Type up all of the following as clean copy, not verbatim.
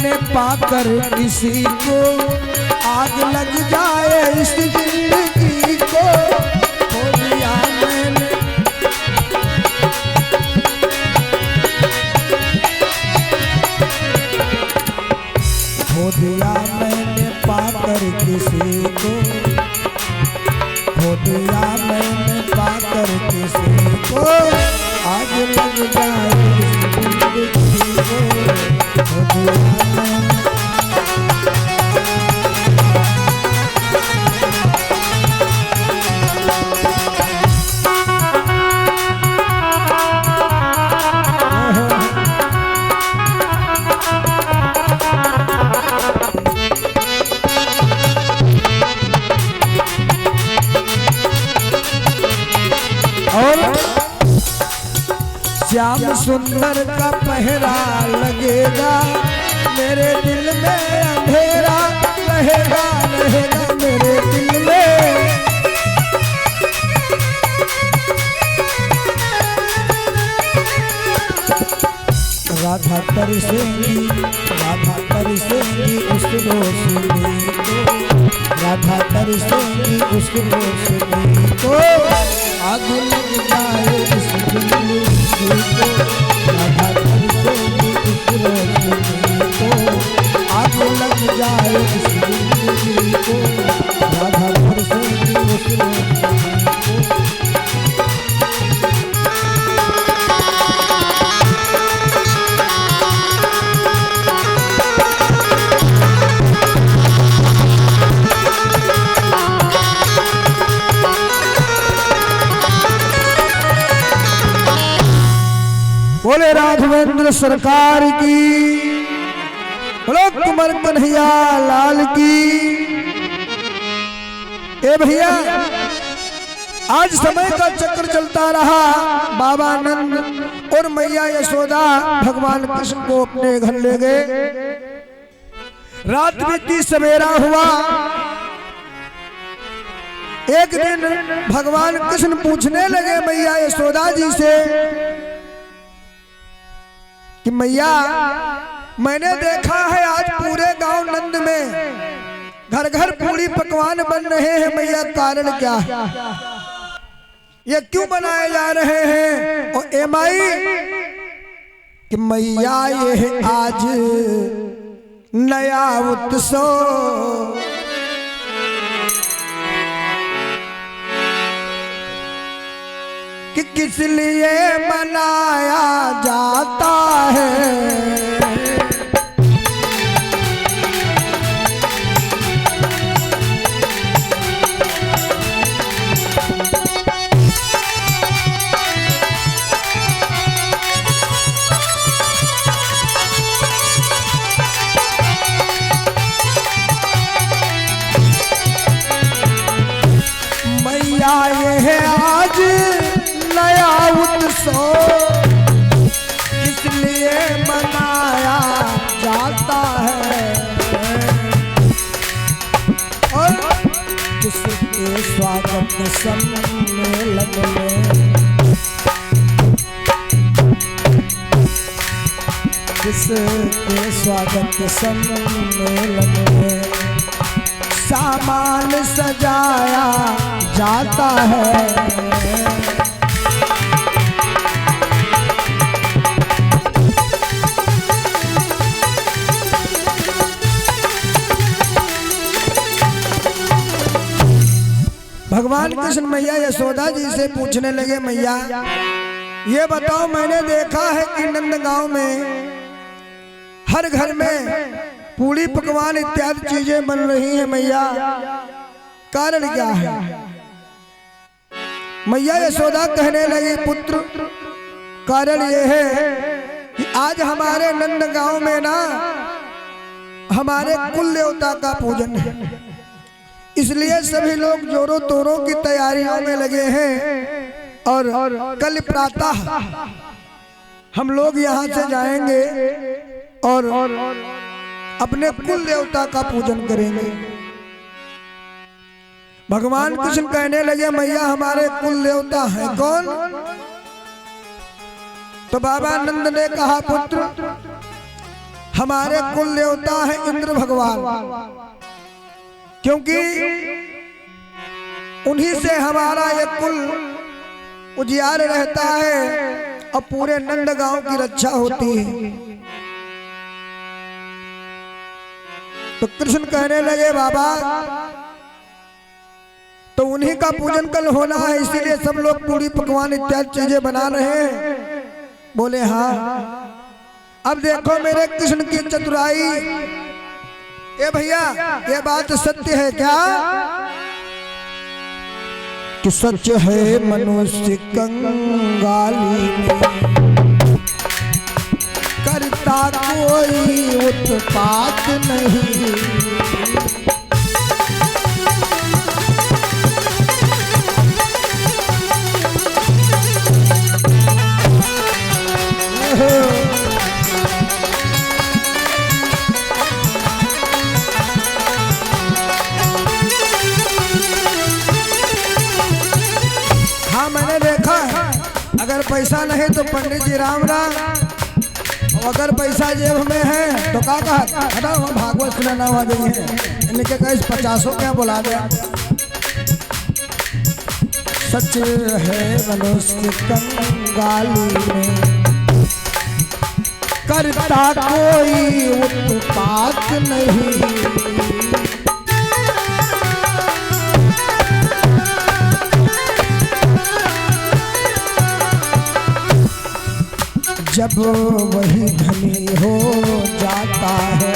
मैंने पाकर किसी को आग लग जाए इस जिंदगी को। खो दिया मैंने खो दिया मैंने पाकर किसी को, खो दिया मैंने पाकर किसी को आग लग जाए इस जिंदगी को। खो दिया मैंने श्याम सुंदर का पहरा लगेगा मेरे दिल में अंधेरा रहेगा रहेगा मेरे दिल में। राधा तरसेगी उस रोशनी को, राधा तरसेगी उस रोशनी को आग लग जाए इस जिंदगी को। राधा तरसेगी उस रोशनी को आग लग जाए इस जिंदगी को। राधा तरसेगी उस रोशनी को। बोले राघवेंद्र सरकार की, बोलो कुंवर कन्हैया लाल की। ए भैया आज समय का चक्र चलता रहा। बाबा नंद और मैया यशोदा भगवान कृष्ण को अपने घर ले गए। रात बीती सवेरा हुआ। एक दिन भगवान कृष्ण पूछने लगे मैया यशोदा जी से कि मैया मैंने देखा है आज पूरे गांव नंद में घर घर पूरी पकवान बन रहे हैं, मैया कारण क्या है? ये क्यों बनाए जा रहे हैं? और ए माई कि मैया ये आज नया उत्सव कि किस लिए मनाया जाता है। मैया ये आज नया उत्सव इसलिए मनाया जाता है और किसके स्वागत सम्मेलन में, किसके स्वागत सम्मेलन में सामान सजाया जाता है। भगवान कृष्ण मैया यशोदा जी से पूछने लगे मैया ये बताओ मैंने देखा है कि नंदगांव में हर घर में पूरी पकवान इत्यादि चीजें बन रही हैं, मैया कारण क्या है? मैया यशोदा कहने लगी पुत्र कारण ये है कि आज हमारे नंदगांव में ना हमारे कुल देवता का पूजन है, इसलिए सभी लोग जोरों तोरों की तैयारियों में लगे हैं और कल प्रातः हम लोग यहाँ से जाएंगे और अपने कुल देवता का पूजन करेंगे। भगवान कृष्ण कहने लगे मैया हमारे कुल देवता है कौन? तो बाबा नंद ने कहा पुत्र हमारे कुल देवता है इंद्र भगवान, क्योंकि उन्हीं से हमारा ये कुल उजियार रहता है और पूरे नंदगांव की रक्षा होती है। तो कृष्ण कहने लगे बाबा तो उन्हीं का पूजन कल होना है, इसीलिए सब लोग पूरी पकवान इत्यादि चीजें बना रहे हैं। बोले हाँ। अब देखो मेरे कृष्ण की चतुराई। ए भैया ये बात सत्य है क्या कि सच है मनुष्य कंगाली में करता कोई उत्पात नहीं। हाँ मैंने देखा है, अगर पैसा नहीं तो पंडित जी राम राम, और अगर पैसा जेब में है तो का कहा हटाओ हम भागवत सुनाना आ गई है, इनके कहीं 50 क्या बुला दे। सच है मनुष्य कंगाली में करता कोई उत्पात नहीं। जब वही धनी हो जाता है,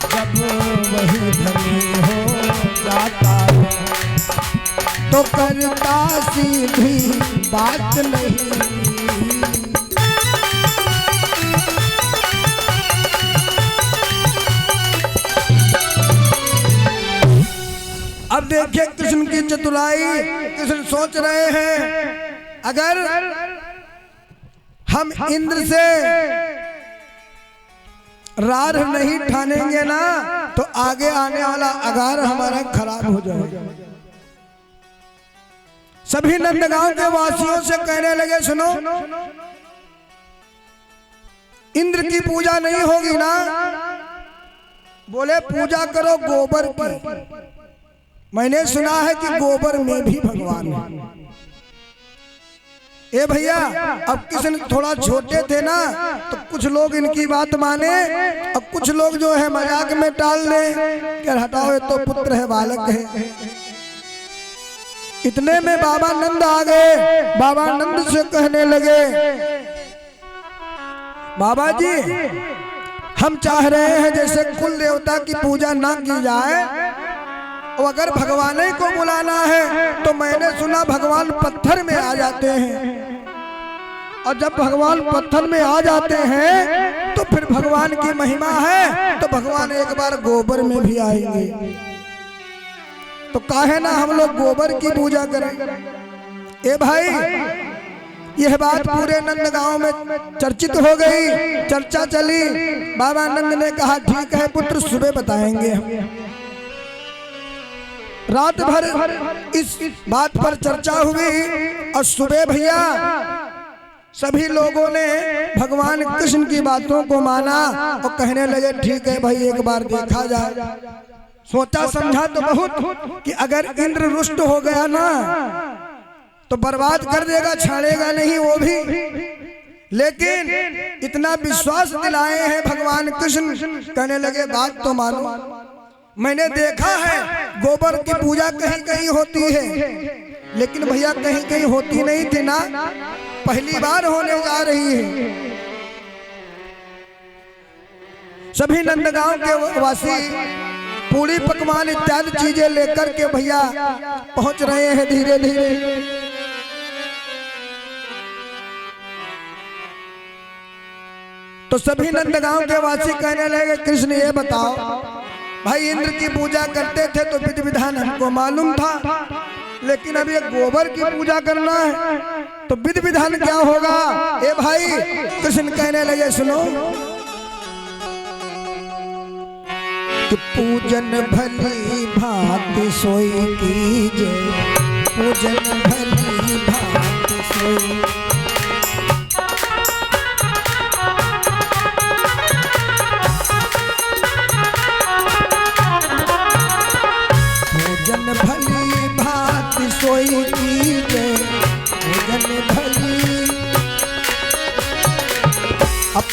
जब वही धनी हो जाता है तो करता सीधी बात नहीं। अब देखिए कृष्ण की चतुराई। कृष्ण सोच रहे हैं अगर हम इंद्र से रार नहीं ठानेंगे ना तो आगे आने वाला अगार हमारा खराब हो जाएगा। सभी नंदगांव के वासियों से कहने लगे सुनो, इंद्र की पूजा नहीं होगी ना। बोले पूजा करो गोबर की। मैंने सुना है कि गोबर में भी भगवान है। ए भैया अब कृष्ण थोड़ा छोटे थे ना तो कुछ लोग इनकी बात माने और कुछ लोग जो है मजाक में टाल दे कि हटाओ ये तो पुत्र है, बालक है। इतने में बाबा नंद आ गए। बाबा नंद से कहने लगे बाबा जी हम चाह रहे हैं जैसे कुल देवता की पूजा ना की जाए और अगर भगवान ही को बुलाना है तो मैंने सुना भगवान पत्थर में आ जाते हैं, और जब भगवान पत्थर में आ जाते हैं तो फिर भगवान की महिमा है तो भगवान एक बार गोबर में भी आएंगे। तो काहे ना हम लोग गोबर की पूजा करें। ए भाई यह बात पूरे नंदगांव में चर्चित हो गई, चर्चा चली। बाबा नंद ने कहा ठीक है पुत्र सुबह बताएंगे हम। रात भर इस बात पर चर्चा हुई और सुबह भैया सभी लोगों ने भगवान कृष्ण की बातों को माना और कहने लगे ठीक है भाई एक बार देखा जाए। सोचा समझा तो बहुत कि अगर इंद्र रुष्ट हो गया ना तो बर्बाद कर देगा, छाड़ेगा नहीं वो भी। लेकिन इतना विश्वास दिलाए हैं भगवान कृष्ण, कहने लगे बात तो मानो। मैंने देखा है गोबर की पूजा कहीं कहीं होती है, लेकिन भैया कहीं कहीं होती नहीं थी ना, पहली बार होने जा रही है। सभी नंदगांव के वासी पूरी पकवान इत्यादि चीजें लेकर के भैया पहुंच रहे हैं धीरे धीरे। तो सभी नंदगांव के वासी कहने लगे कृष्ण ये बताओ भाई इंद्र की पूजा करते थे तो विधि विधान हमको मालूम था, लेकिन अब ये गोबर की पूजा करना है तो विधि विधान क्या होगा। ए भाई कृष्ण कहने लगे सुनो कि पूजन भली भांति सोई कीजे, पूजन भली भांति सोई।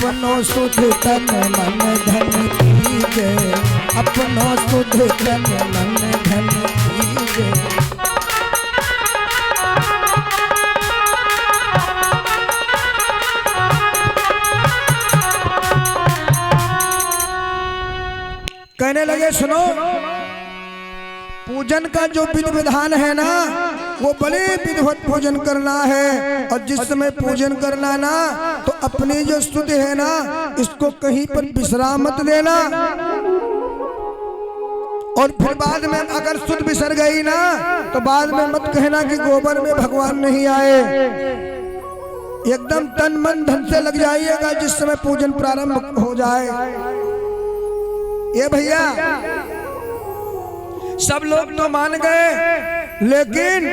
अपनो सुध तन मन धन कीजे, अपनो सुध तन मन धन कीजे। कहने लगे सुनो, पूजन का जो विधि विधान है ना, वो बड़े विधिवत पूजन करना है। और जिस समय पूजन करना ना, तो अपनी जो स्तुति है ना, इसको कहीं पर विश्राम मत देना। और फिर बाद में अगर स्तुति बिसर गई ना, तो बाद में मत कहना कि गोबर में भगवान नहीं आए। एकदम तन मन धन से लग जाइएगा जिस समय पूजन प्रारंभ हो जाए। ये भैया सब लोग तो मान गए, लेकिन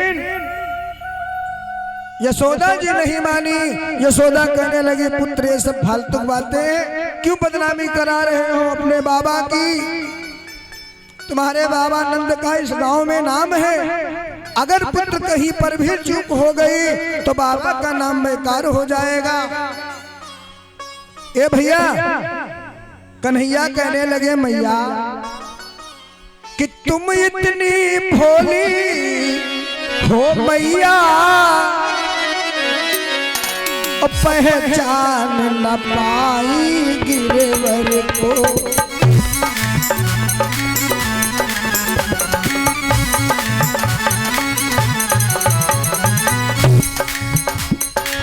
यशोदा जी नहीं मानी। यशोदा कहने लगी पुत्र ये सब फालतू बातें क्यों बदनामी करा रहे हो अपने बाबा की। तुम्हारे बाबा नंद का इस गांव में नाम है, अगर पुत्र कहीं पर भी चूक हो गई तो बाबा का नाम बेकार हो जाएगा। ए भैया कन्हैया कहने लगे मैया कि तुम इतनी भोली हो मैया, पहचान न पाई गिरवर को।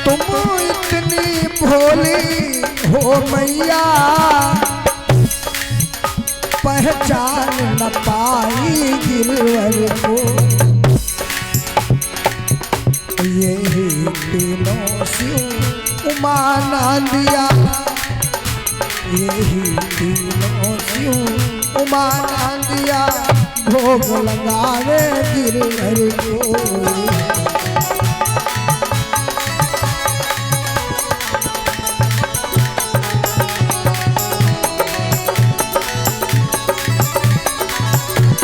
तुम इतनी भोली हो मैया, पहचान न पाई गिरवर को। यही तीनों शिव उमाना दिया, यही तीनों शिव उमाना दिया, भोग लगावे गिरवर को।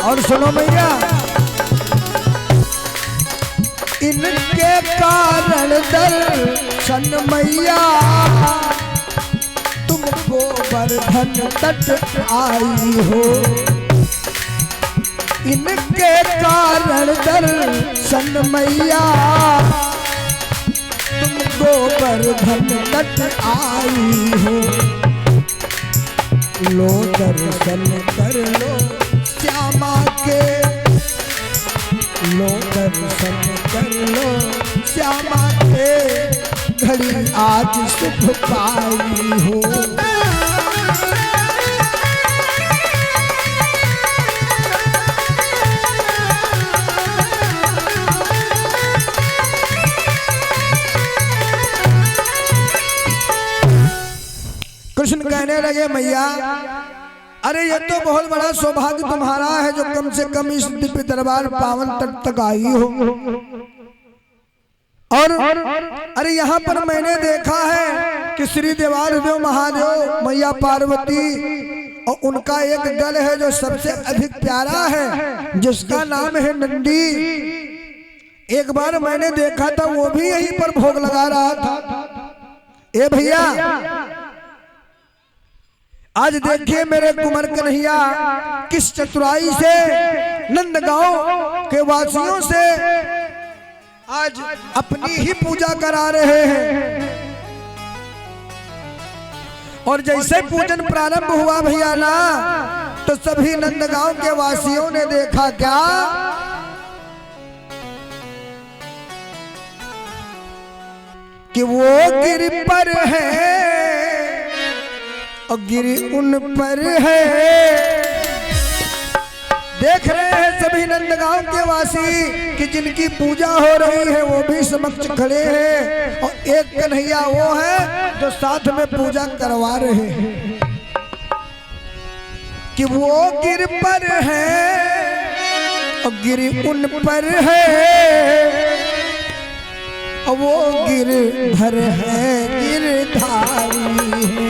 और सुनो भैया, इनके कारण दर्शन मैया, तुमको बरधन तट आई हो। इनके कारण दर्शन मैया, तुमको बरधन तट आई हो। लो दर्शन कर लो श्यामा के, लो दर्शन कर लो श्यामा के, घड़ी आज सुख पाई हो। कृष्ण कहने लगे मैया अरे ये तो बहुत बड़ा सौभाग्य तुम्हारा है जो कम से कम इस दिव्य दरबार पावन तट तक आई हो। और अरे यहाँ पर मैंने देखा है कि श्री देवाधिदेव महादेव मैया पार्वती और उनका एक दल है जो सबसे अधिक प्यारा है, जिसका नाम है नंदी। एक बार मैंने देखा था वो भी यहीं पर भोग लगा रहा था। ए भैया आज देखिए मेरे कुंवर कन्हैया किस चतुराई से नंदगांव के वासियों से आज अपनी ही पूजा करा रहे हैं। और जैसे पूजन प्रारंभ हुआ भैया ना, तो सभी नंदगांव के वासियों ने देखा क्या कि वो गिर पर है और गिरी उन पर है। देख रहे हैं सभी नंदगांव के वासी कि जिनकी पूजा हो रही है वो भी समक्ष खड़े हैं, और एक कन्हैया वो है जो साथ में पूजा करवा रहे हैं कि वो गिर पर है और गिरी उन पर है, और वो गिरधर है गिरधारी है।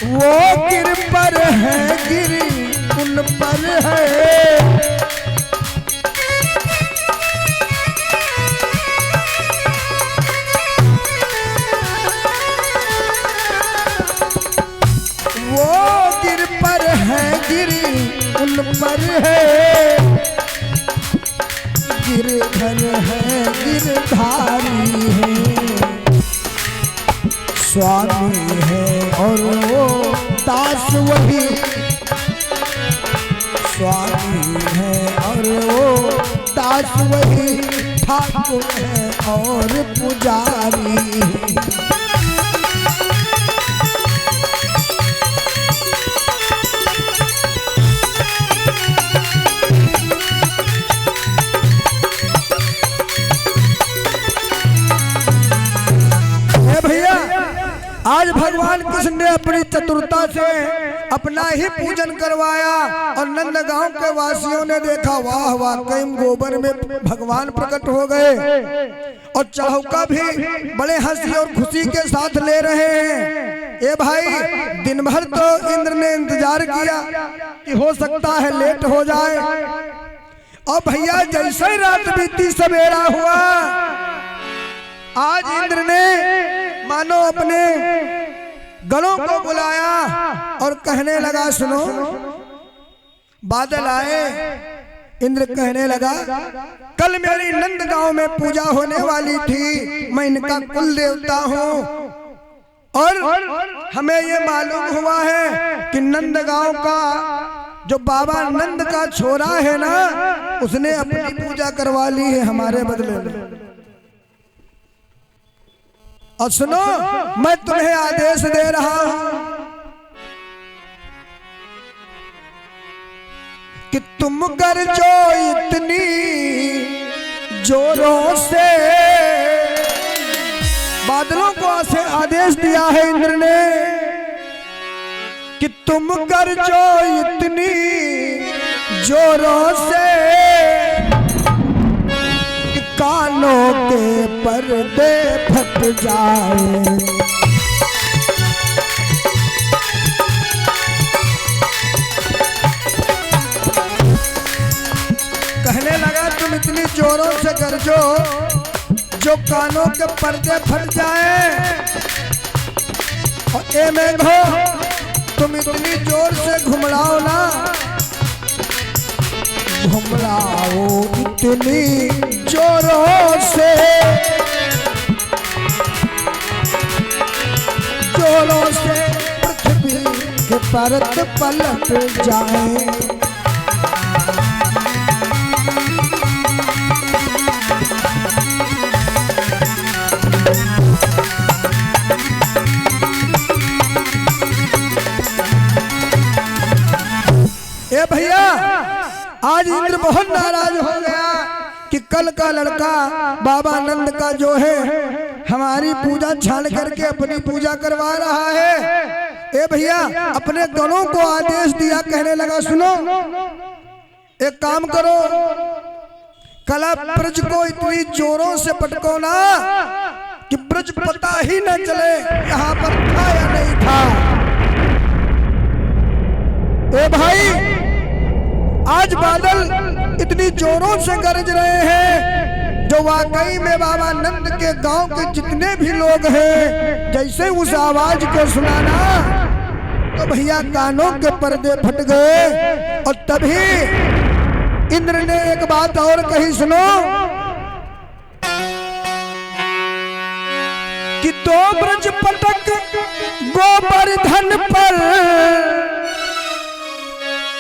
वो गिर पर है गिरी उन पर है, पर है, गिरधर है गिरधारी है, स्वामी है और वो दास वही, स्वामी है और वो दास वही, ठाकुर है और पुजारी है। आज भगवान कृष्ण ने अपनी चतुरता से अपना ही पूजन करवाया और नंदगांव के वासियों ने देखा, वाह वाह, कई गोबर में भगवान प्रकट हो गए और चढ़ौका भी बड़े हंसी और खुशी के साथ ले रहे हैं। ए भाई, दिन भर तो इंद्र ने इंतजार किया कि हो सकता है लेट हो जाए, और भैया जैसे ही रात बीती सवेरा हुआ, आज इंद्र ने मानो अपने गणों को बुलाया और कहने लगा, सुनो, बादल आए। इंद्र कहने लगा, कल मेरी नंदगांव में पूजा होने वाली थी, मैं इनका कुल देवता हूँ, और हमें ये मालूम हुआ है कि नंदगांव का जो बाबा नंद का छोरा है ना, उसने अपनी पूजा करवा ली है हमारे बदले में। और सुनो, मैं तुम्हें आदेश दे रहा हूं कि तुम गरजो इतनी जोरों से। बादलों को ऐसे आदेश दिया है इंद्र ने कि तुम गरजो इतनी जोरों से, कानों के पर्दे फट जाए। कहने लगा, तुम इतनी जोरों से गरजो जो कानों के पर्दे फट जाए, और ए मेघो, तुम इतनी जोर से घुमड़ाओ ना, घुमड़ाओ इतनी जोरों से, जोरों से पृथ्वी के परत पलट जाए। ए भैया, आज इंद्र बहुत नाराज हो गया कि कल का लड़का बाबा नंद का जो है हमारी पूजा छाड़ करके अपनी पूजा करवा रहा है। ए भैया, अपने गणों को आदेश दिया, कहने लगा, सुनो, एक काम करो, कला ब्रज को इतनी जोरों से पटको ना कि ब्रज पता ही न चले यहाँ पर था या नहीं था। ए भाई, आज बादल इतनी जोरों से गरज रहे हैं, जो वाकई में बाबा नंद के गांव के जितने भी लोग हैं, जैसे उस आवाज को सुनाना तो भैया कानों के पर्दे फट गए। और तभी इंद्र ने एक बात और कही, सुनो, कि दो ब्रज पटक गोवर्धन पर।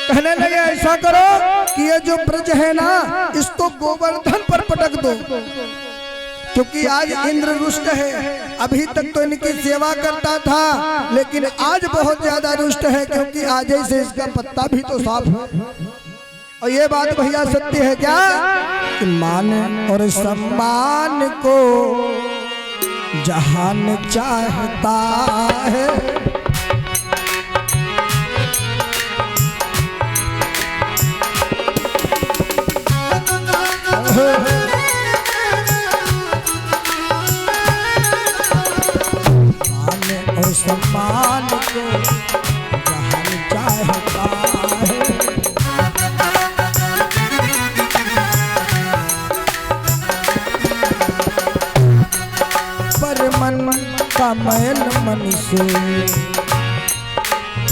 कहने लगे, ऐसा करो कि ये जो ब्रज है ना, इसको गोवर्धन पर पटक दो, क्योंकि आज इंद्र रुष्ट है। अभी तक तो इनकी सेवा करता था, लेकिन आज बहुत ज्यादा रुष्ट है, क्योंकि आज से इसका पत्ता भी तो साफ है। और ये बात भैया सत्य है क्या कि मान और सम्मान को जहान चाहता है। मान और सम्मान को जहान चाहता है। पर मन का मैल मन से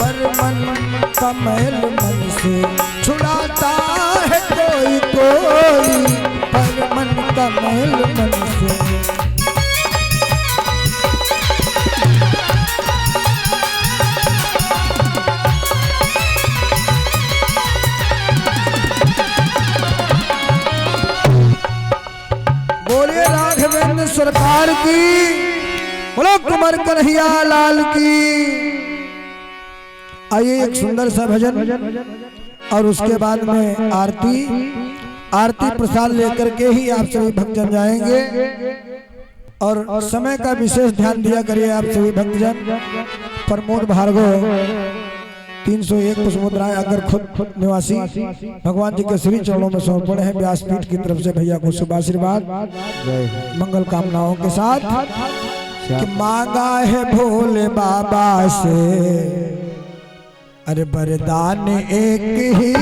पर मन का मैल मन से छुड़ाता है कोई कोई, पर मन का मैल मन से। बोलिए राघवेंद्र सरकार की, बोलो कुमार कन्हैया लाल की। आइए एक सुंदर सा भजन और उसके बाद में आरती प्रसाद लेकर के ही आप सभी भक्तजन जाएंगे। और समय का विशेष ध्यान दिया करिए आप सभी भक्तजन। प्रमोद भार्गव 301 पुष्पोद्राय अगर खुद निवासी भगवान जी के श्री चरणों में समर्पण है। व्यासपीठ की तरफ से भैया को शुभ आशीर्वाद मंगल कामनाओं के साथ कि मांगा है भोले बाबा से अरे वरदान एक ही,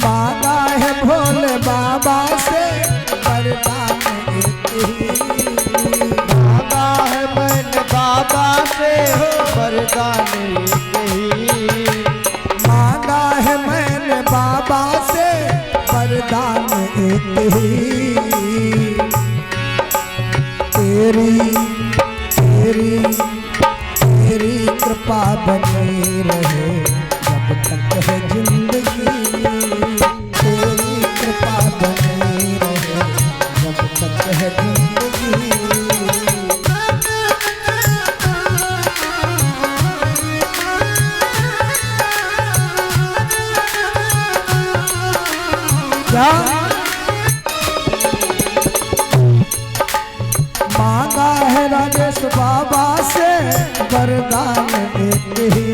मांगा है भोले बाबा से वरदान एक ही, मांगा है मैंने बाबा से वरदान एक ही, मांगा है मैंने बाबा से वरदान एक ही। तेरी तेरी तेरी कृपा बनी रहे जब तक है जिंदगी, तेरी कृपा बनी रहे जब तक है जिंदगी। क्या मांगा है राजेश बाबा से वरदान एक ही,